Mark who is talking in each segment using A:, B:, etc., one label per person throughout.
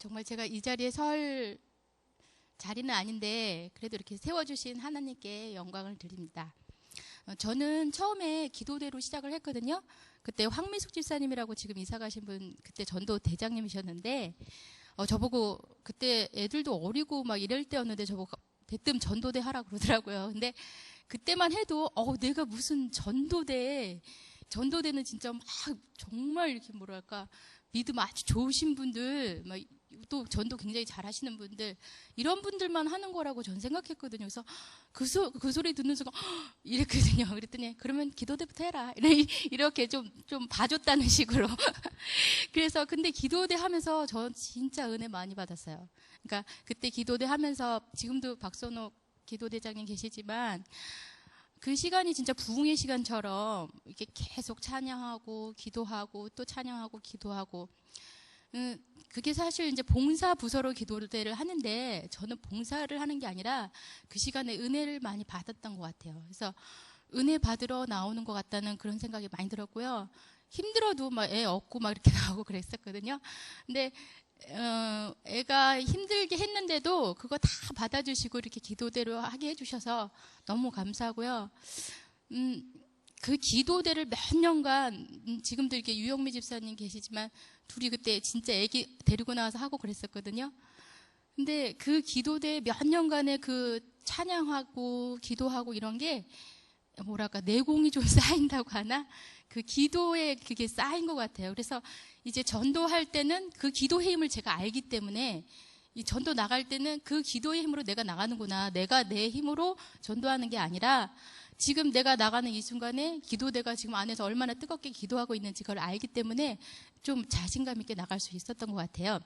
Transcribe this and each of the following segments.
A: 정말 제가 이 자리에 설 자리는 아닌데 그래도 이렇게 세워주신 하나님께 영광을 드립니다. 저는 처음에 기도대로 시작을 했거든요. 그때 황미숙 집사님이라고 지금 이사 가신 분, 그때 전도 대장님이셨는데 저보고 그때 애들도 어리고 막 이럴 때였는데 저보고 대뜸 전도대 하라 그러더라고요. 근데 그때만 해도 내가 무슨 전도대는 진짜 막 정말 이렇게 뭐랄까 믿음 아주 좋으신 분들, 막 또 전도 굉장히 잘하시는 분들, 이런 분들만 하는 거라고 전 생각했거든요. 그래서 그 소리 듣는 순간 이랬거든요. 그랬더니 그러면 기도대부터 해라 이렇게 좀 봐줬다는 식으로. 그래서 근데 기도대 하면서 저 진짜 은혜 많이 받았어요. 그러니까 그때 기도대 하면서 지금도 박선옥 기도대장님 계시지만 그 시간이 진짜 부흥의 시간처럼 이렇게 계속 찬양하고 기도하고 또 찬양하고 기도하고, 그게 사실 이제 봉사 부서로 기도대를 하는데 저는 봉사를 하는 게 아니라 그 시간에 은혜를 많이 받았던 것 같아요. 그래서 은혜 받으러 나오는 것 같다는 그런 생각이 많이 들었고요. 힘들어도 막 애 업고 막 이렇게 나오고 그랬었거든요. 근데 애가 힘들게 했는데도 그거 다 받아주시고 이렇게 기도대로 하게 해주셔서 너무 감사하고요. 그 기도대를 몇 년간, 지금도 이렇게 유영미 집사님 계시지만 둘이 그때 진짜 애기 데리고 나와서 하고 그랬었거든요. 근데 그 기도대 몇 년간의 그 찬양하고 기도하고 이런 게 뭐랄까 내공이 좀 쌓인다고 하나? 그 기도에 그게 쌓인 것 같아요. 그래서 이제 전도할 때는 그 기도의 힘을 제가 알기 때문에 이 전도 나갈 때는 그 기도의 힘으로 내가 나가는구나. 내가 내 힘으로 전도하는 게 아니라 지금 내가 나가는 이 순간에 기도대가 지금 안에서 얼마나 뜨겁게 기도하고 있는지 그걸 알기 때문에 좀 자신감 있게 나갈 수 있었던 것 같아요.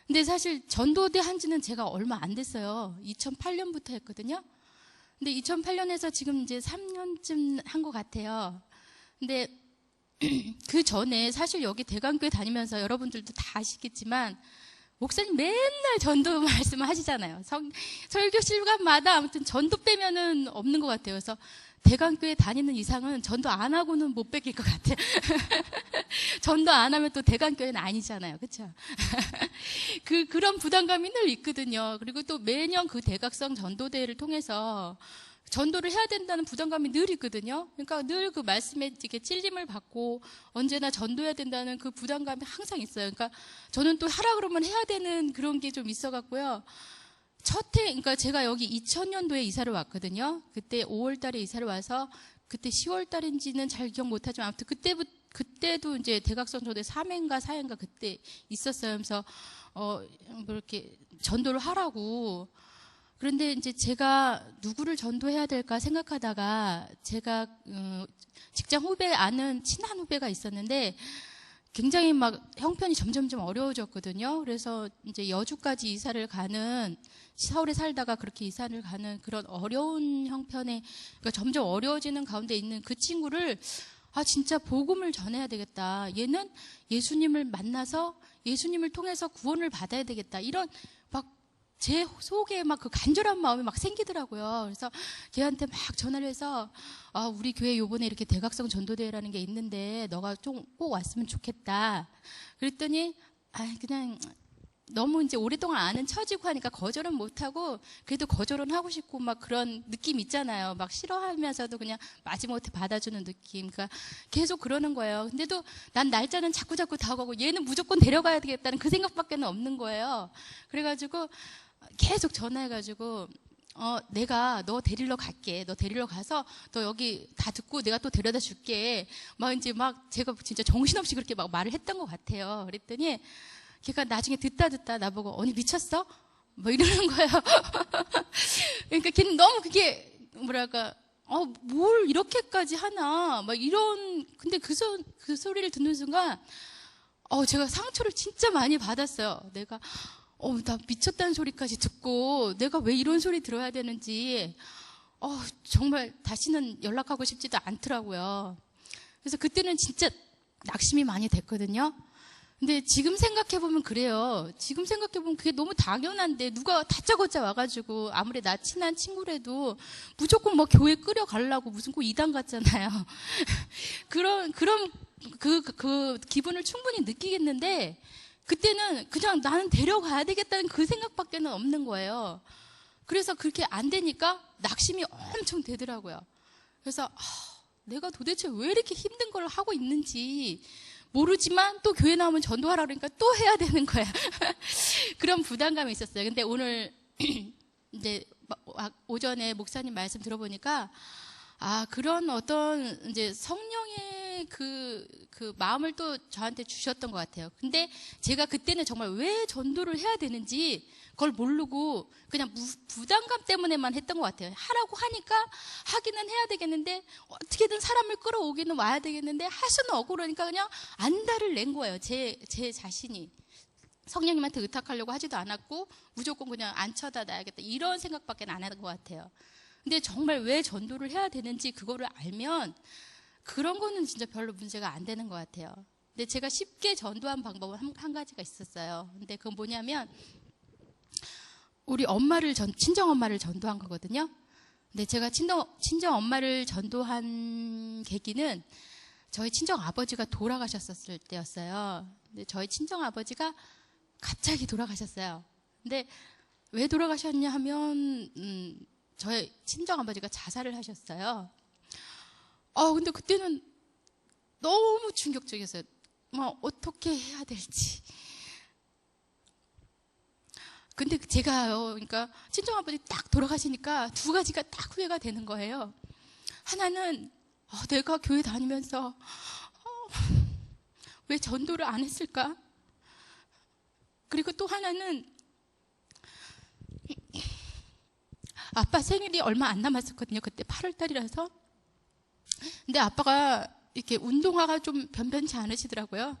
A: 근데 사실 전도대 한 지는 제가 얼마 안 됐어요. 2008년부터 했거든요. 근데 2008년에서 지금 이제 3년쯤 한 것 같아요. 근데 그 전에 사실 여기 대강교회 다니면서 여러분들도 다 아시겠지만 목사님 맨날 전도 말씀을 하시잖아요. 설교 시간마다 아무튼 전도 빼면은 없는 것 같아요. 그래서 대강교회 다니는 이상은 전도 안 하고는 못 뺏길 것 같아요. 전도 안 하면 또 대강교회는 아니잖아요. 그렇죠? 그런 부담감이 늘 있거든요. 그리고 또 매년 그 대각성 전도대회를 통해서 전도를 해야 된다는 부담감이 늘 있거든요. 그러니까 늘 그 말씀에 이렇게 찔림을 받고 언제나 전도해야 된다는 그 부담감이 항상 있어요. 그러니까 저는 또 하라 그러면 해야 되는 그런 게 좀 있어갖고요. 그러니까 제가 여기 2000년도에 이사를 왔거든요. 그때 5월 달에 이사를 와서 그때 10월 달인지는 잘 기억 못하지만 아무튼 그때도 이제 대각성 전도회 3회인가 4회인가 그때 있었어요. 그래서 뭐 이렇게 전도를 하라고. 그런데 이제 제가 누구를 전도해야 될까 생각하다가 제가 직장 후배 아는 친한 후배가 있었는데 굉장히 막 형편이 점점점 어려워졌거든요. 그래서 이제 여주까지 이사를 가는, 서울에 살다가 그렇게 이사를 가는 그런 어려운 형편에, 그러니까 점점 어려워지는 가운데 있는 그 친구를 진짜 복음을 전해야 되겠다. 얘는 예수님을 만나서 예수님을 통해서 구원을 받아야 되겠다. 이런 막 제 속에 막 그 간절한 마음이 막 생기더라고요. 그래서 걔한테 막 전화를 해서 우리 교회 요번에 이렇게 대각성 전도대회라는 게 있는데 너가 좀 꼭 왔으면 좋겠다. 그랬더니 그냥 너무 이제 오랫동안 아는 처지고 하니까 거절은 못하고 그래도 거절은 하고 싶고 막 그런 느낌 있잖아요. 막 싫어하면서도 그냥 마지못해 받아주는 느낌. 그러니까 계속 그러는 거예요. 근데도 난 날짜는 자꾸 다가가고 얘는 무조건 데려가야 되겠다는 그 생각밖에 없는 거예요. 그래가지고 계속 전화해가지고 내가 너 데리러 갈게. 너 데리러 가서 너 여기 다 듣고 내가 또 데려다 줄게. 막 이제 막 제가 진짜 정신없이 그렇게 막 말을 했던 것 같아요. 그랬더니 걔가 나중에 듣다 나보고 언니 미쳤어? 뭐 이러는 거예요. 그러니까 걔는 너무 그게 뭐랄까 뭘 이렇게까지 하나 막 이런. 근데 그 소리를 듣는 순간 제가 상처를 진짜 많이 받았어요. 내가 나 미쳤다는 소리까지 듣고 내가 왜 이런 소리 들어야 되는지 정말 다시는 연락하고 싶지도 않더라고요. 그래서 그때는 진짜 낙심이 많이 됐거든요. 근데 지금 생각해보면 그래요. 지금 생각해보면 그게 너무 당연한데 누가 다짜고짜 와가지고 아무리 나 친한 친구라도 무조건 뭐 교회 끌어가려고 무슨 꼭 이단 같잖아요. 그런 그 기분을 충분히 느끼겠는데 그때는 그냥 나는 데려가야 되겠다는 그 생각밖에는 없는 거예요. 그래서 그렇게 안 되니까 낙심이 엄청 되더라고요. 그래서 내가 도대체 왜 이렇게 힘든 걸 하고 있는지 모르지만 또 교회 나오면 전도하라 그러니까 또 해야 되는 거야. 그런 부담감이 있었어요. 근데 오늘 이제 오전에 목사님 말씀 들어보니까 그런 어떤 이제 성령의 그 마음을 또 저한테 주셨던 것 같아요. 근데 제가 그때는 정말 왜 전도를 해야 되는지 그걸 모르고 그냥 부담감 때문에만 했던 것 같아요. 하라고 하니까 하기는 해야 되겠는데 어떻게든 사람을 끌어오기는 와야 되겠는데 할 수는 없고 그러니까 그냥 안달을 낸 거예요. 제 자신이. 성령님한테 의탁하려고 하지도 않았고 무조건 그냥 안 쳐다놔야겠다 이런 생각밖에 안 하는 것 같아요. 근데 정말 왜 전도를 해야 되는지 그거를 알면 그런 거는 진짜 별로 문제가 안 되는 것 같아요. 근데 제가 쉽게 전도한 방법은 한 가지가 있었어요. 근데 그건 뭐냐면 우리 친정 엄마를 전도한 거거든요. 근데 제가 친정 엄마를 전도한 계기는 저희 친정 아버지가 돌아가셨었을 때였어요. 근데 저희 친정 아버지가 갑자기 돌아가셨어요. 근데 왜 돌아가셨냐 하면 저희 친정 아버지가 자살을 하셨어요. 근데 그때는 너무 충격적이었어요. 어떻게 해야 될지. 근데 제가요, 그러니까 친정 아버지 딱 돌아가시니까 두 가지가 딱 후회가 되는 거예요. 하나는 내가 교회 다니면서 왜 전도를 안 했을까? 그리고 또 하나는 아빠 생일이 얼마 안 남았었거든요. 그때 8월 달이라서. 근데 아빠가 이렇게 운동화가 좀 변변치 않으시더라고요.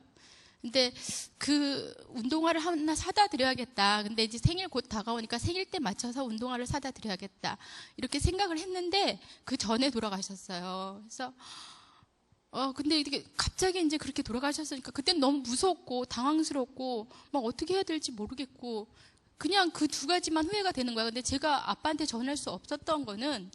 A: 근데 그 운동화를 하나 사다 드려야겠다. 근데 이제 생일 곧 다가오니까 생일 때 맞춰서 운동화를 사다 드려야겠다. 이렇게 생각을 했는데 그 전에 돌아가셨어요. 그래서 근데 이게 갑자기 이제 그렇게 돌아가셨으니까 그때는 너무 무섭고 당황스럽고 막 어떻게 해야 될지 모르겠고 그냥 그 두 가지만 후회가 되는 거야. 근데 제가 아빠한테 전할 수 없었던 거는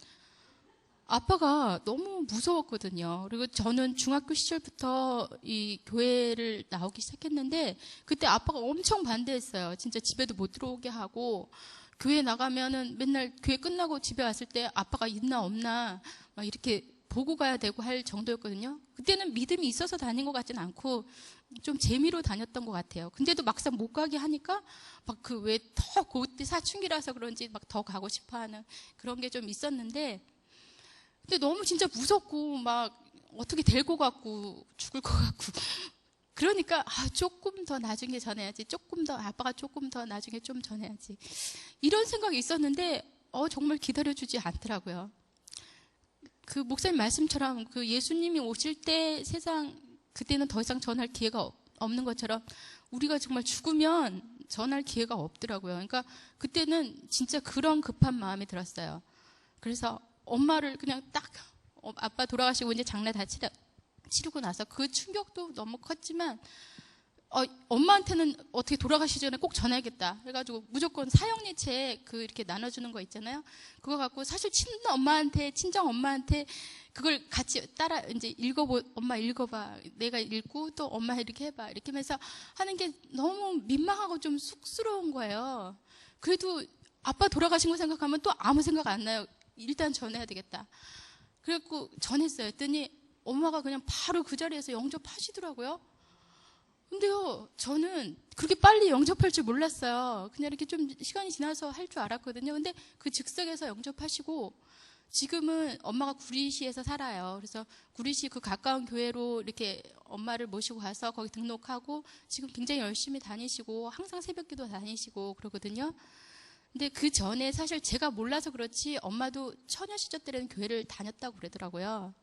A: 아빠가 너무 무서웠거든요. 그리고 저는 중학교 시절부터 이 교회를 나오기 시작했는데 그때 아빠가 엄청 반대했어요. 진짜 집에도 못 들어오게 하고 교회 나가면은 맨날 교회 끝나고 집에 왔을 때 아빠가 있나 없나 막 이렇게 보고 가야 되고 할 정도였거든요. 그때는 믿음이 있어서 다닌 것 같지는 않고 좀 재미로 다녔던 것 같아요. 근데도 막상 못 가게 하니까 막 그 왜 더 그때 사춘기라서 그런지 막 더 가고 싶어하는 그런 게 좀 있었는데 근데 너무 진짜 무섭고 막 어떻게 될 것 같고 죽을 것 같고 그러니까 조금 더 나중에 전해야지 아빠가 조금 더 나중에 좀 전해야지 이런 생각이 있었는데 정말 기다려주지 않더라고요. 그 목사님 말씀처럼 그 예수님이 오실 때 세상 그때는 더 이상 전할 기회가 없는 것처럼 우리가 정말 죽으면 전할 기회가 없더라고요. 그러니까 그때는 진짜 그런 급한 마음이 들었어요. 그래서 엄마를 그냥 딱 아빠 돌아가시고 이제 장례 다 치르고 나서 그 충격도 너무 컸지만 엄마한테는 어떻게 돌아가시기 전에 꼭 전해야겠다 해가지고 무조건 사형리책 이렇게 나눠주는 거 있잖아요. 그거 갖고 사실 친정 엄마한테 그걸 같이 따라 이제 엄마 읽어봐. 내가 읽고 또 엄마 이렇게 해봐. 이렇게 하면서 하는 게 너무 민망하고 좀 쑥스러운 거예요. 그래도 아빠 돌아가신 거 생각하면 또 아무 생각 안 나요. 일단 전해야 되겠다. 그래갖고 전했어요. 했더니 엄마가 그냥 바로 그 자리에서 영접하시더라고요. 근데요, 저는 그렇게 빨리 영접할 줄 몰랐어요. 그냥 이렇게 좀 시간이 지나서 할 줄 알았거든요. 근데 그 즉석에서 영접하시고 지금은 엄마가 구리시에서 살아요. 그래서 구리시 그 가까운 교회로 이렇게 엄마를 모시고 가서 거기 등록하고 지금 굉장히 열심히 다니시고 항상 새벽기도 다니시고 그러거든요. 근데 그 전에 사실 제가 몰라서 그렇지 엄마도 처녀 시절 때는 교회를 다녔다고 그러더라고요.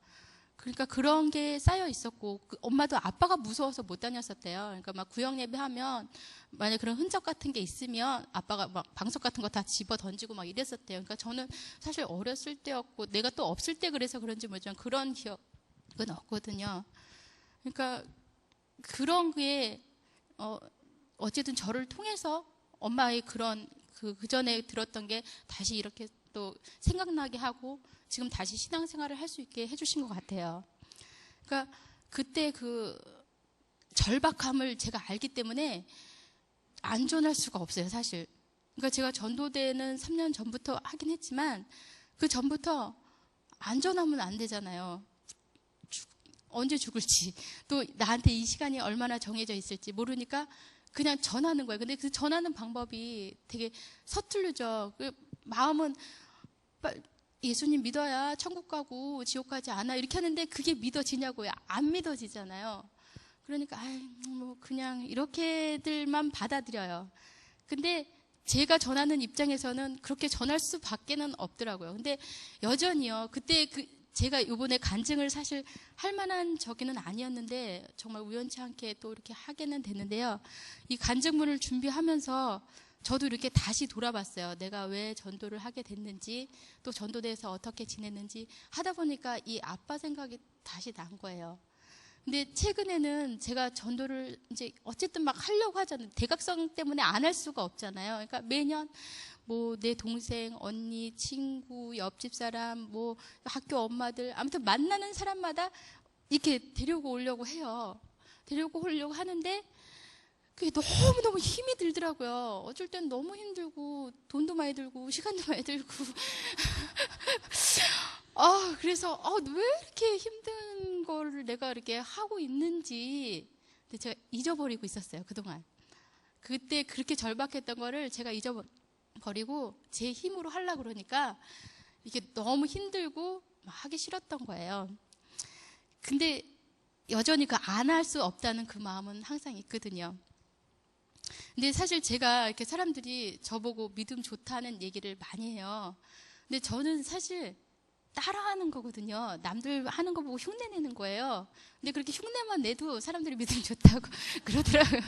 A: 그러니까 그런 게 쌓여 있었고 엄마도 아빠가 무서워서 못 다녔었대요. 그러니까 막 구역 예배하면 만약 그런 흔적 같은 게 있으면 아빠가 막 방석 같은 거 다 집어 던지고 막 이랬었대요. 그러니까 저는 사실 어렸을 때였고 내가 또 없을 때 그래서 그런지 모르지만 그런 기억은 없거든요. 그러니까 그런 게 어쨌든 저를 통해서 엄마의 그런 그 전에 들었던 게 다시 이렇게 또 생각나게 하고 지금 다시 신앙생활을 할 수 있게 해주신 것 같아요. 그러니까 그때 그 절박함을 제가 알기 때문에 안 전할 수가 없어요, 사실. 그러니까 제가 전도대는 3년 전부터 하긴 했지만 그 전부터 안 전하면 안 되잖아요. 언제 죽을지, 또 나한테 이 시간이 얼마나 정해져 있을지 모르니까 그냥 전하는 거예요. 근데 그 전하는 방법이 되게 서툴르죠. 그 마음은 예수님 믿어야 천국 가고 지옥 가지 않아 이렇게 하는데 그게 믿어지냐고요. 안 믿어지잖아요. 그러니까 뭐 그냥 이렇게들만 받아들여요. 근데 제가 전하는 입장에서는 그렇게 전할 수밖에는 없더라고요. 근데 여전히요. 그때 제가 이번에 간증을 사실 할 만한 저기는 아니었는데 정말 우연치 않게 또 이렇게 하게는 됐는데요. 이 간증문을 준비하면서 저도 이렇게 다시 돌아봤어요. 내가 왜 전도를 하게 됐는지, 또 전도대에서 어떻게 지냈는지 하다 보니까 이 아빠 생각이 다시 난 거예요. 근데 최근에는 제가 전도를 이제 어쨌든 막 하려고 하잖아요. 대각성 때문에 안 할 수가 없잖아요. 그러니까 매년 뭐 내 동생, 언니, 친구, 옆집 사람, 뭐 학교 엄마들, 아무튼 만나는 사람마다 이렇게 데리고 오려고 해요. 데리고 오려고 하는데 그게 너무너무 힘이 들더라고요. 어쩔 땐 너무 힘들고 돈도 많이 들고 시간도 많이 들고 그래서 왜 이렇게 힘든 거를 내가 이렇게 하고 있는지 근데 제가 잊어버리고 있었어요, 그동안. 그때 그렇게 절박했던 거를 제가 잊어버리고 제 힘으로 하려고 그러니까 이게 너무 힘들고 하기 싫었던 거예요. 근데 여전히 그 안 할 수 없다는 그 마음은 항상 있거든요. 근데 사실 제가 이렇게 사람들이 저보고 믿음 좋다는 얘기를 많이 해요. 근데 저는 사실 따라하는 거거든요. 남들 하는 거 보고 흉내내는 거예요. 근데 그렇게 흉내만 내도 사람들이 믿음 좋다고 그러더라고요.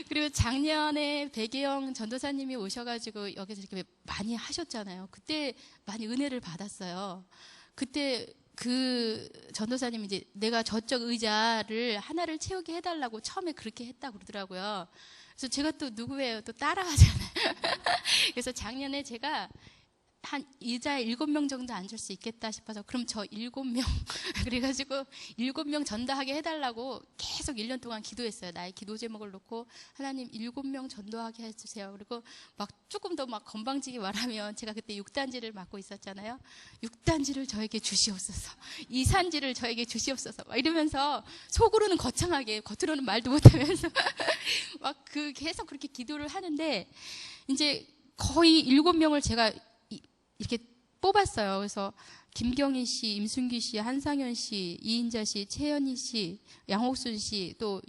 A: 그리고 작년에 배계영 전도사님이 오셔가지고 여기서 이렇게 많이 하셨잖아요. 그때 많이 은혜를 받았어요. 그때 그 전도사님이 이제 내가 저쪽 의자를 하나를 채우게 해달라고 처음에 그렇게 했다고 그러더라고요. 그래서 제가 또 누구예요? 또 따라하잖아요. 그래서 작년에 제가 한 의자에 7명 정도 앉을 수 있겠다 싶어서 그럼 저 7명 그래가지고 7명 전도하게 해달라고 계속 1년 동안 기도했어요. 나의 기도 제목을 놓고 하나님 7명 전도하게 해주세요. 그리고 막 조금 더 막 건방지게 말하면 제가 그때 6단지를 맡고 있었잖아요. 6단지를 저에게 주시옵소서, 2산지를 저에게 주시옵소서 막 이러면서 속으로는 거창하게 겉으로는 말도 못하면서 막 계속 그렇게 기도를 하는데 이제 거의 7명을 제가 이렇게 뽑았어요. 그래서 김경희 씨, 임순기 씨, 한상현 씨, 이인자 씨, 최연희 씨, 양옥순 씨, 또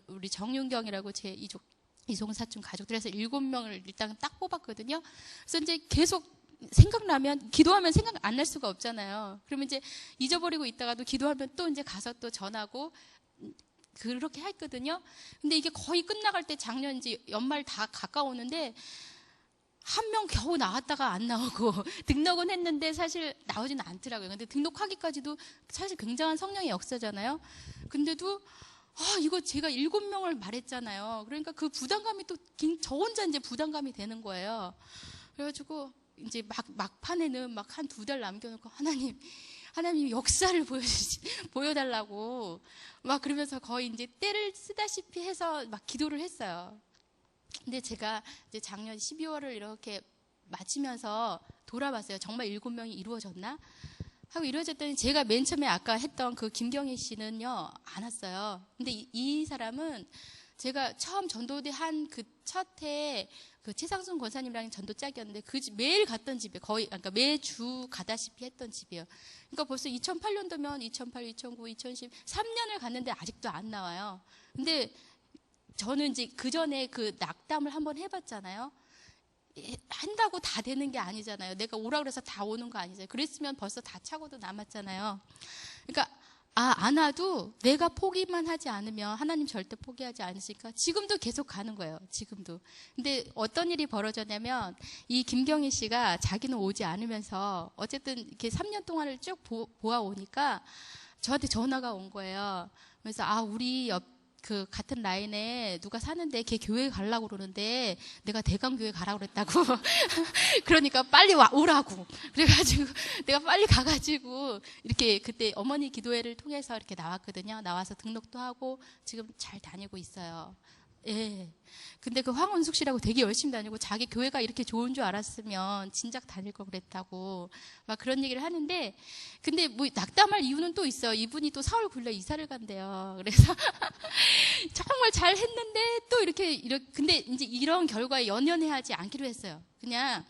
A: 우리 정윤경이라고 제 이송사촌 가족들에서 7명을 일단 딱 뽑았거든요. 그래서 이제 계속 생각나면 기도하면 생각 안 날 수가 없잖아요. 그러면 이제 잊어버리고 있다가도 기도하면 또 이제 가서 또 전하고 그렇게 했거든요. 근데 이게 거의 끝나갈 때 작년 이제 연말 다 가까우는데 한 명 겨우 나왔다가 안 나오고 등록은 했는데 사실 나오지는 않더라고요. 근데 등록하기까지도 사실 굉장한 성령의 역사잖아요. 근데도 이거 제가 7명을 말했잖아요. 그러니까 그 부담감이 또 저 혼자 이제 부담감이 되는 거예요. 그래가지고 이제 막판에는 막 한 2달 남겨놓고 하나님 역사를 보여달라고 막 그러면서 거의 이제 때를 쓰다시피 해서 막 기도를 했어요. 근데 제가 이제 작년 12월을 이렇게 마치면서 돌아봤어요. 정말 7명이 이루어졌나? 하고 이루어졌더니 제가 맨 처음에 아까 했던 그 김경희 씨는요, 안 왔어요. 근데 이 사람은 제가 처음 전도대 한 그 첫 해에 그 최상순 권사님이랑 전도 짝이었는데 매일 갔던 집에 그러니까 매주 가다시피 했던 집이에요. 그러니까 벌써 2008년도면 2008, 2009, 2010, 3년을 갔는데 아직도 안 나와요. 근데 저는 이제 그 전에 그 낙담을 한번 해봤잖아요. 한다고 다 되는 게 아니잖아요. 내가 오라 그래서 다 오는 거 아니잖아요. 그랬으면 벌써 다 차고도 남았잖아요. 그러니까 안 와도 내가 포기만 하지 않으면 하나님 절대 포기하지 않으시니까 지금도 계속 가는 거예요. 지금도. 근데 어떤 일이 벌어졌냐면 이 김경희 씨가 자기는 오지 않으면서 어쨌든 이렇게 3년 동안을 쭉 보아오니까 저한테 전화가 온 거예요. 그래서 우리 그 같은 라인에 누가 사는데 걔 교회 가려고 그러는데 내가 대강교회 가라고 그랬다고. 그러니까 빨리 오라고. 그래가지고 내가 빨리 가가지고 이렇게 그때 어머니 기도회를 통해서 이렇게 나왔거든요. 나와서 등록도 하고 지금 잘 다니고 있어요. 예. 근데 그 황은숙 씨라고 되게 열심히 다니고 자기 교회가 이렇게 좋은 줄 알았으면 진작 다닐 거 그랬다고 막 그런 얘기를 하는데, 근데 뭐 낙담할 이유는 또 있어요. 이분이 또 사흘 굴려 이사를 간대요. 그래서 정말 잘 했는데 또 이렇게 근데 이제 이런 결과에 연연해하지 않기로 했어요. 그냥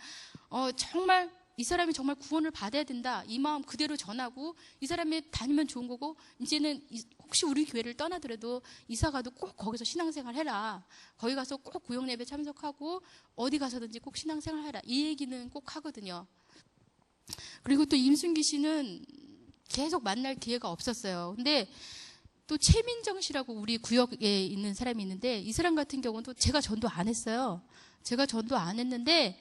A: 정말 이 사람이 정말 구원을 받아야 된다, 이 마음 그대로 전하고 이 사람이 다니면 좋은 거고, 이제는 혹시 우리 교회를 떠나더라도 이사가도 꼭 거기서 신앙생활 해라, 거기 가서 꼭 구역예배 참석하고 어디 가서든지 꼭 신앙생활 해라, 이 얘기는 꼭 하거든요. 그리고 또 임순기 씨는 계속 만날 기회가 없었어요. 근데 또 최민정 씨라고 우리 구역에 있는 사람이 있는데, 이 사람 같은 경우는 또 제가 전도 안 했어요. 제가 전도 안 했는데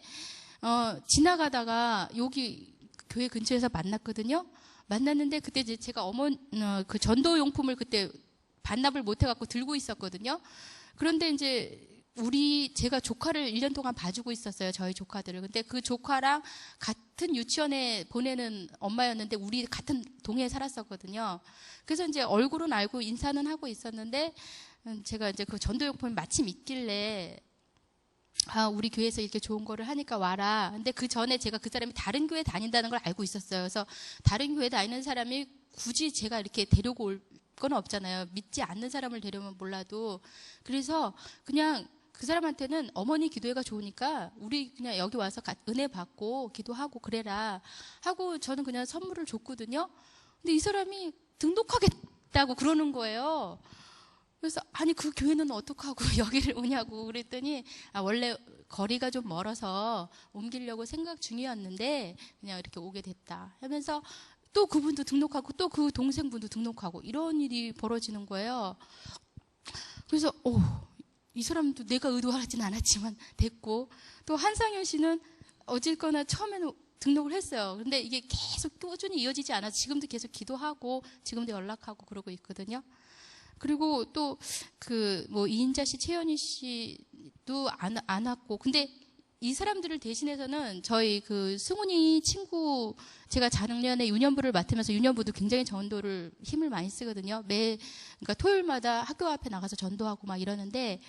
A: 지나가다가 여기 교회 근처에서 만났거든요. 만났는데 그때 이제 제가 그 전도용품을 그때 반납을 못 해갖고 들고 있었거든요. 그런데 이제 제가 조카를 1년 동안 봐주고 있었어요. 저희 조카들을. 근데 그 조카랑 같은 유치원에 보내는 엄마였는데 우리 같은 동네에 살았었거든요. 그래서 이제 얼굴은 알고 인사는 하고 있었는데, 제가 이제 그 전도용품이 마침 있길래 우리 교회에서 이렇게 좋은 거를 하니까 와라. 근데 그 전에 제가 그 사람이 다른 교회 다닌다는 걸 알고 있었어요. 그래서 다른 교회 다니는 사람이 굳이 제가 이렇게 데리고 올 건 없잖아요. 믿지 않는 사람을 데려오면 몰라도. 그래서 그냥 그 사람한테는 어머니 기도회가 좋으니까 우리 그냥 여기 와서 은혜 받고 기도하고 그래라 하고 저는 그냥 선물을 줬거든요. 근데 이 사람이 등록하겠다고 그러는 거예요. 그래서 아니 그 교회는 어떡하고 여기를 오냐고 그랬더니 원래 거리가 좀 멀어서 옮기려고 생각 중이었는데 그냥 이렇게 오게 됐다 하면서 또 그분도 등록하고 또 그 동생분도 등록하고 이런 일이 벌어지는 거예요. 그래서 이 사람도 내가 의도하진 않았지만 됐고, 또 한상현 씨는 어쨌거나 처음에는 등록을 했어요. 근데 이게 계속 꾸준히 이어지지 않아서 지금도 계속 기도하고 지금도 연락하고 그러고 있거든요. 그리고 또 이인자 씨, 최연희 씨도 안 왔고, 근데 이 사람들을 대신해서는 저희 그 승훈이 친구, 제가 작년에 유년부를 맡으면서 유년부도 굉장히 전도를 힘을 많이 쓰거든요. 그러니까 토요일마다 학교 앞에 나가서 전도하고 막 이러는데,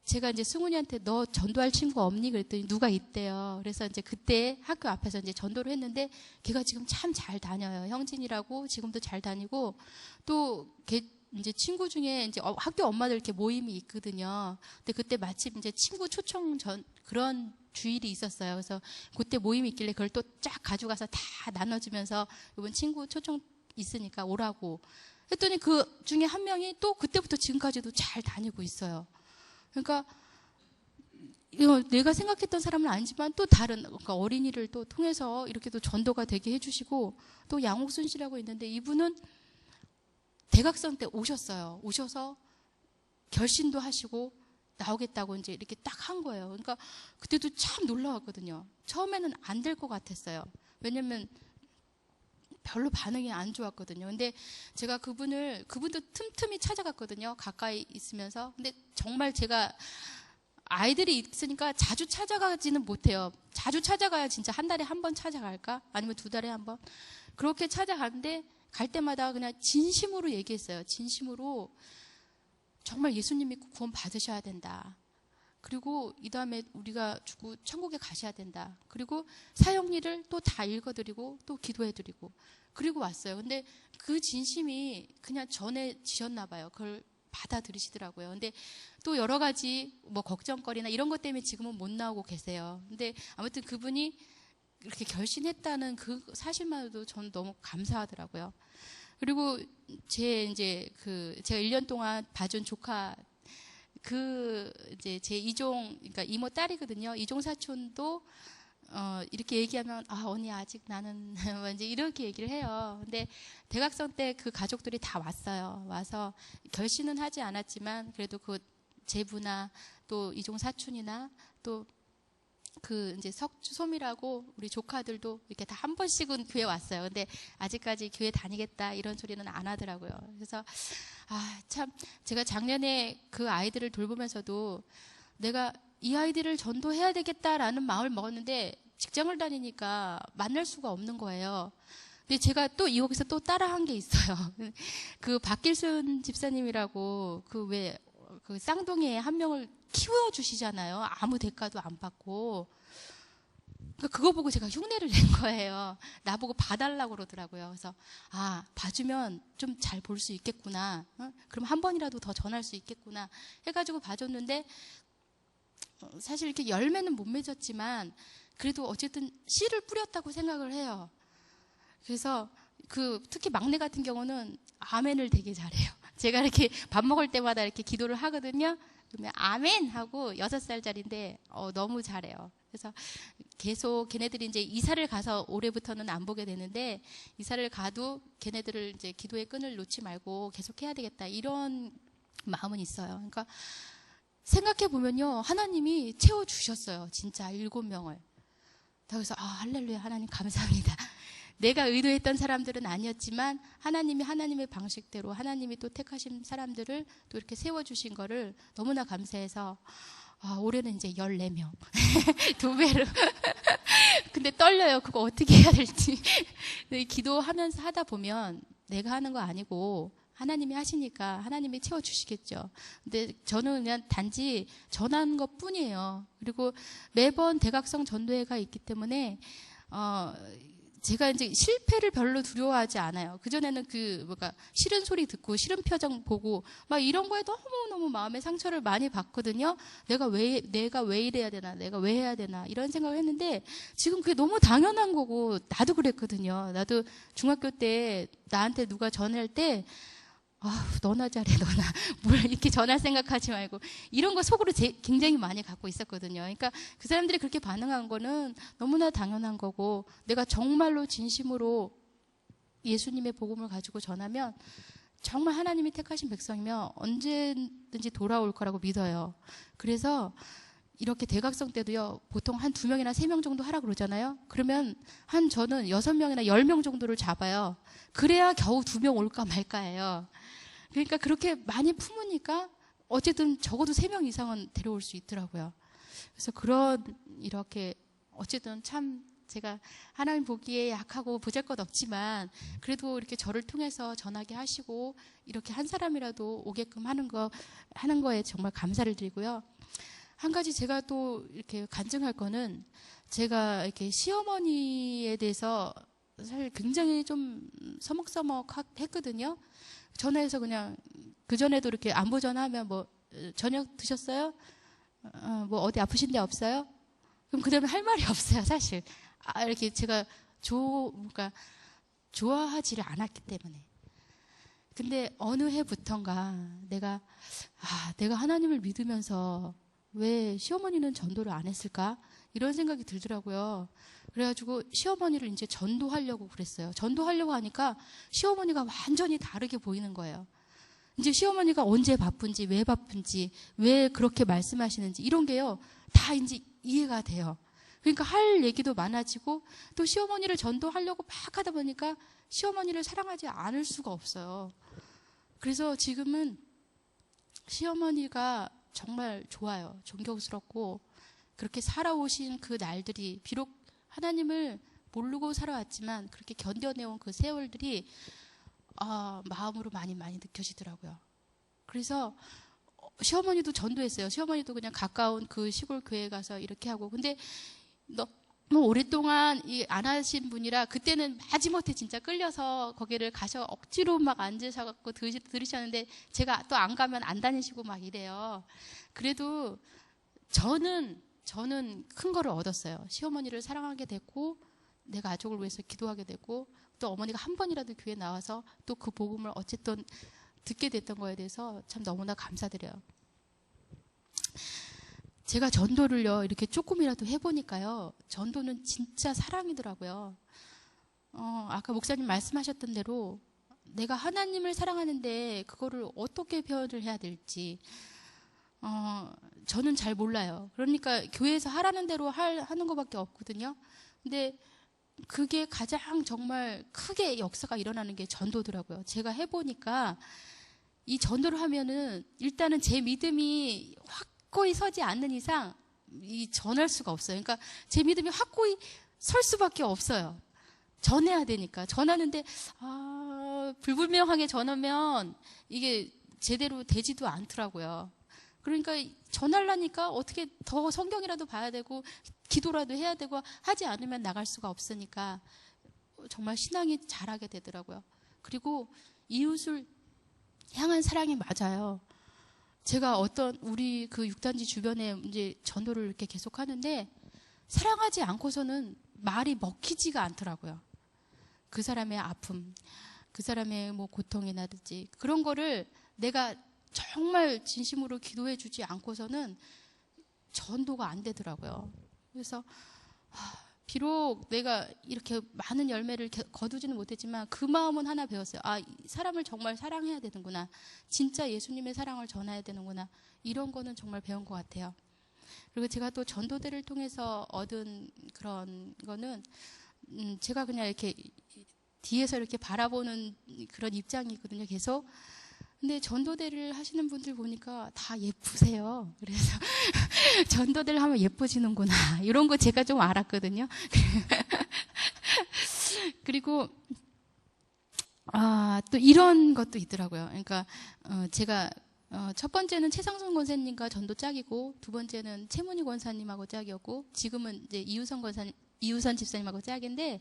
A: 제가 이제 승훈이한테 너 전도할 친구가 없니? 그랬더니 누가 있대요. 그래서 이제 그때 학교 앞에서 이제 전도를 했는데 걔가 지금 참 잘 다녀요. 형진이라고 지금도 잘 다니고, 또 걔 이제 친구 중에 이제 학교 엄마들 이렇게 모임이 있거든요. 근데 그때 마침 이제 친구 초청 그런 주일이 있었어요. 그래서 그때 모임이 있길래 그걸 또 쫙 가져가서 다 나눠주면서 이번 친구 초청 있으니까 오라고 했더니 그 중에 한 명이 또 그때부터 지금까지도 잘 다니고 있어요. 그러니까 내가 생각했던 사람은 아니지만 또 다른, 그러니까 어린이를 또 통해서 이렇게 또 전도가 되게 해주시고, 또 양옥순 씨라고 있는데 이분은 대각선 때 오셨어요. 오셔서 결심도 하시고 나오겠다고 이제 이렇게 딱 한 거예요. 그러니까 그때도 참 놀라웠거든요. 처음에는 안 될 것 같았어요. 왜냐면 별로 반응이 안 좋았거든요. 근데 제가 그분도 틈틈이 찾아갔거든요. 가까이 있으면서. 근데 정말 제가 아이들이 있으니까 자주 찾아가지는 못해요. 자주 찾아가야 진짜 한 달에 한 번 찾아갈까? 아니면 2달에 한 번? 그렇게 찾아가는데 갈 때마다 그냥 진심으로 얘기했어요. 진심으로 정말 예수님 믿고 구원 받으셔야 된다. 그리고 이 다음에 우리가 죽고 천국에 가셔야 된다. 그리고 사역일을 또 다 읽어드리고 또 기도해드리고 그리고 왔어요. 근데 그 진심이 그냥 전해지셨나 봐요. 그걸 받아들이시더라고요. 근데 또 여러 가지 걱정거리나 이런 것 때문에 지금은 못 나오고 계세요. 근데 아무튼 그분이 이렇게 결심했다는 그 사실만으로도 저는 너무 감사하더라고요. 그리고 제가 1년 동안 봐준 조카, 이제 제 이종, 그러니까 이모 딸이거든요. 이종 사촌도, 이렇게 얘기하면, 언니 아직 나는, 이제 이렇게 얘기를 해요. 근데 대각선 때 그 가족들이 다 왔어요. 와서 결심은 하지 않았지만, 그래도 그 제부나 또 이종 사촌이나 또 이제 석주솜이라고 우리 조카들도 이렇게 다 한 번씩은 교회 왔어요. 근데 아직까지 교회 다니겠다 이런 소리는 안 하더라고요. 그래서 참 제가 작년에 그 아이들을 돌보면서도 내가 이 아이들을 전도해야 되겠다라는 마음을 먹었는데 직장을 다니니까 만날 수가 없는 거예요. 근데 제가 또 여기서 또 따라한 게 있어요. 그 박길순 집사님이라고 그 쌍둥이에 한 명을 키워주시잖아요. 아무 대가도 안 받고. 그거 보고 제가 흉내를 낸 거예요. 나보고 봐달라고 그러더라고요. 그래서 봐주면 좀 잘 볼 수 있겠구나. 그럼 한 번이라도 더 전할 수 있겠구나 해가지고 봐줬는데 사실 이렇게 열매는 못 맺었지만 그래도 어쨌든 씨를 뿌렸다고 생각을 해요. 그래서 특히 막내 같은 경우는 아멘을 되게 잘해요. 제가 이렇게 밥 먹을 때마다 이렇게 기도를 하거든요. 그러면 아멘 하고 6살짜리인데 너무 잘해요. 그래서 계속 걔네들이 이제 이사를 가서 올해부터는 안 보게 되는데 이사를 가도 걔네들을 이제 기도의 끈을 놓지 말고 계속 해야 되겠다 이런 마음은 있어요. 그러니까 생각해 보면요, 하나님이 채워 주셨어요. 진짜 7명을. 그래서 할렐루야, 하나님 감사합니다. 내가 의도했던 사람들은 아니었지만 하나님이 하나님의 방식대로 하나님이 또 택하신 사람들을 또 이렇게 세워주신 거를 너무나 감사해서 올해는 이제 14명 2배로 근데 떨려요. 그거 어떻게 해야 될지. 기도하면서 하다 보면 내가 하는 거 아니고 하나님이 하시니까 하나님이 채워주시겠죠. 근데 저는 그냥 단지 전하는 것 뿐이에요. 그리고 매번 대각성 전도회가 있기 때문에 제가 이제 실패를 별로 두려워하지 않아요. 그전에는 싫은 소리 듣고 싫은 표정 보고 막 이런 거에 너무너무 마음의 상처를 많이 받거든요. 내가 왜 이래야 되나? 내가 왜 해야 되나? 이런 생각을 했는데 지금 그게 너무 당연한 거고 나도 그랬거든요. 나도 중학교 때 나한테 누가 전할 때 너나 잘해, 너나. 뭘 이렇게 전할 생각하지 말고. 이런 거 속으로 굉장히 많이 갖고 있었거든요. 그러니까 그 사람들이 그렇게 반응한 거는 너무나 당연한 거고, 내가 정말로 진심으로 예수님의 복음을 가지고 전하면 정말 하나님이 택하신 백성이면 언제든지 돌아올 거라고 믿어요. 그래서 이렇게 대각성 때도요, 보통 한 2명이나 3명 정도 하라고 그러잖아요. 그러면 저는 6명이나 10명 정도를 잡아요. 그래야 겨우 2명 올까 말까예요. 그러니까 그렇게 많이 품으니까 어쨌든 적어도 3명 이상은 데려올 수 있더라고요. 그래서 이렇게 어쨌든 참 제가 하나님 보기에 약하고 보잘것없지만 그래도 이렇게 저를 통해서 전하게 하시고 이렇게 한 사람이라도 오게끔 하는 거에 정말 감사를 드리고요. 한 가지 제가 또 이렇게 간증할 거는, 제가 이렇게 시어머니에 대해서 사실 굉장히 좀 서먹서먹했거든요. 전화해서 그냥 그전에도 이렇게 안부 전화하면 저녁 드셨어요? 어디 아프신 데 없어요? 그럼 그다음에 할 말이 없어요, 사실. 이렇게 제가 좋아하지를 않았기 때문에. 근데 어느 해부턴가 내가 하나님을 믿으면서 왜 시어머니는 전도를 안 했을까? 이런 생각이 들더라고요. 그래가지고 시어머니를 이제 전도하려고 그랬어요. 전도하려고 하니까 시어머니가 완전히 다르게 보이는 거예요. 이제 시어머니가 언제 바쁜지, 왜 바쁜지, 왜 그렇게 말씀하시는지 이런 게요, 다 이제 이해가 돼요. 그러니까 할 얘기도 많아지고, 또 시어머니를 전도하려고 막 하다 보니까 시어머니를 사랑하지 않을 수가 없어요. 그래서 지금은 시어머니가 정말 좋아요. 존경스럽고, 그렇게 살아오신 그 날들이, 비록 하나님을 모르고 살아왔지만 그렇게 견뎌내온 그 세월들이 마음으로 많이 느껴지더라고요. 그래서 시어머니도 전도했어요. 시어머니도 그냥 가까운 그 시골 교회에 가서 이렇게 하고. 근데 너무 오랫동안 안 하신 분이라 그때는 마지못해 진짜 끌려서 거기를 가셔 억지로 막 앉으셔갖고 들으셨는데, 제가 또 안 가면 안 다니시고 막 이래요. 그래도 저는 큰 거를 얻었어요. 시어머니를 사랑하게 됐고, 내 가족을 위해서 기도하게 되고, 또 어머니가 한 번이라도 교회에 나와서 또 그 복음을 어쨌든 듣게 됐던 거에 대해서 참 너무나 감사드려요. 제가 전도를요, 이렇게 조금이라도 해보니까요, 전도는 진짜 사랑이더라고요. 아까 목사님 말씀하셨던 대로 내가 하나님을 사랑하는데 그거를 어떻게 표현을 해야 될지 저는 잘 몰라요. 그러니까 교회에서 하라는 대로 하는 것밖에 없거든요. 근데 그게 가장 정말 크게 역사가 일어나는 게 전도더라고요. 제가 해보니까 이 전도를 하면은 일단은 제 믿음이 확고히 서지 않는 이상 전할 수가 없어요. 그러니까 제 믿음이 확고히 설 수밖에 없어요. 전해야 되니까. 전하는데 불분명하게 전하면 이게 제대로 되지도 않더라고요. 그러니까 전하려니까 어떻게 더 성경이라도 봐야 되고 기도라도 해야 되고 하지 않으면 나갈 수가 없으니까 정말 신앙이 자라게 되더라고요. 그리고 이웃을 향한 사랑이 맞아요. 제가 어떤 우리 그 육단지 주변에 이제 전도를 이렇게 계속 하는데 사랑하지 않고서는 말이 먹히지가 않더라고요. 그 사람의 아픔, 그 사람의 뭐 고통이라든지 그런 거를 내가 정말 진심으로 기도해 주지 않고서는 전도가 안 되더라고요. 그래서 비록 내가 이렇게 많은 열매를 거두지는 못했지만 그 마음은 하나 배웠어요. 아, 이 사람을 정말 사랑해야 되는구나. 진짜 예수님의 사랑을 전해야 되는구나. 이런 거는 정말 배운 것 같아요. 그리고 제가 또 전도대를 통해서 얻은 그런 거는 제가 그냥 이렇게 뒤에서 이렇게 바라보는 그런 입장이거든요. 계속. 근데 전도대를 하시는 분들 보니까 다 예쁘세요. 그래서 전도대를 하면 예뻐지는구나. 이런 거 제가 좀 알았거든요. 그리고 또 이런 것도 있더라고요. 그러니까 제가 첫 번째는 최상순 권사님과 전도 짝이고 두 번째는 최문희 권사님하고 짝이었고 지금은 이제 이우선 집사님하고 짝인데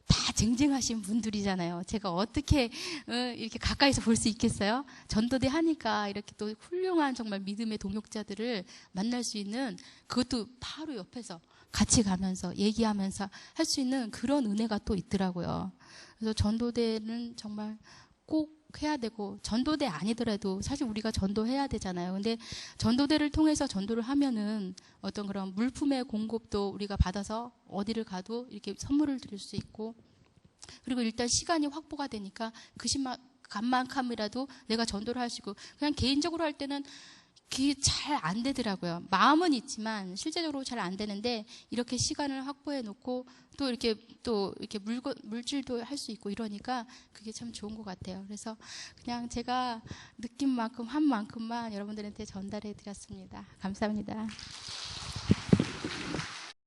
A: 다 쟁쟁하신 분들이잖아요. 제가 어떻게 이렇게 가까이서 볼 수 있겠어요? 전도대 하니까 이렇게 또 훌륭한 정말 믿음의 동역자들을 만날 수 있는 그것도 바로 옆에서 같이 가면서 얘기하면서 할 수 있는 그런 은혜가 또 있더라고요. 그래서 전도대는 정말 꼭 해야 되고 전도대 아니더라도 사실 우리가 전도해야 되잖아요. 근데 전도대를 통해서 전도를 하면은 어떤 그런 물품의 공급도 우리가 받아서 어디를 가도 이렇게 선물을 드릴 수 있고 그리고 일단 시간이 확보가 되니까 그 시간만큼이라도 내가 전도를 할 수 있고 그냥 개인적으로 할 때는 그게 잘 안 되더라고요. 마음은 있지만 실제적으로 잘 안 되는데 이렇게 시간을 확보해 놓고 또 이렇게 물질도 할 수 있고 이러니까 그게 참 좋은 것 같아요. 그래서 그냥 제가 느낀 만큼 한 만큼만 여러분들한테 전달해 드렸습니다. 감사합니다.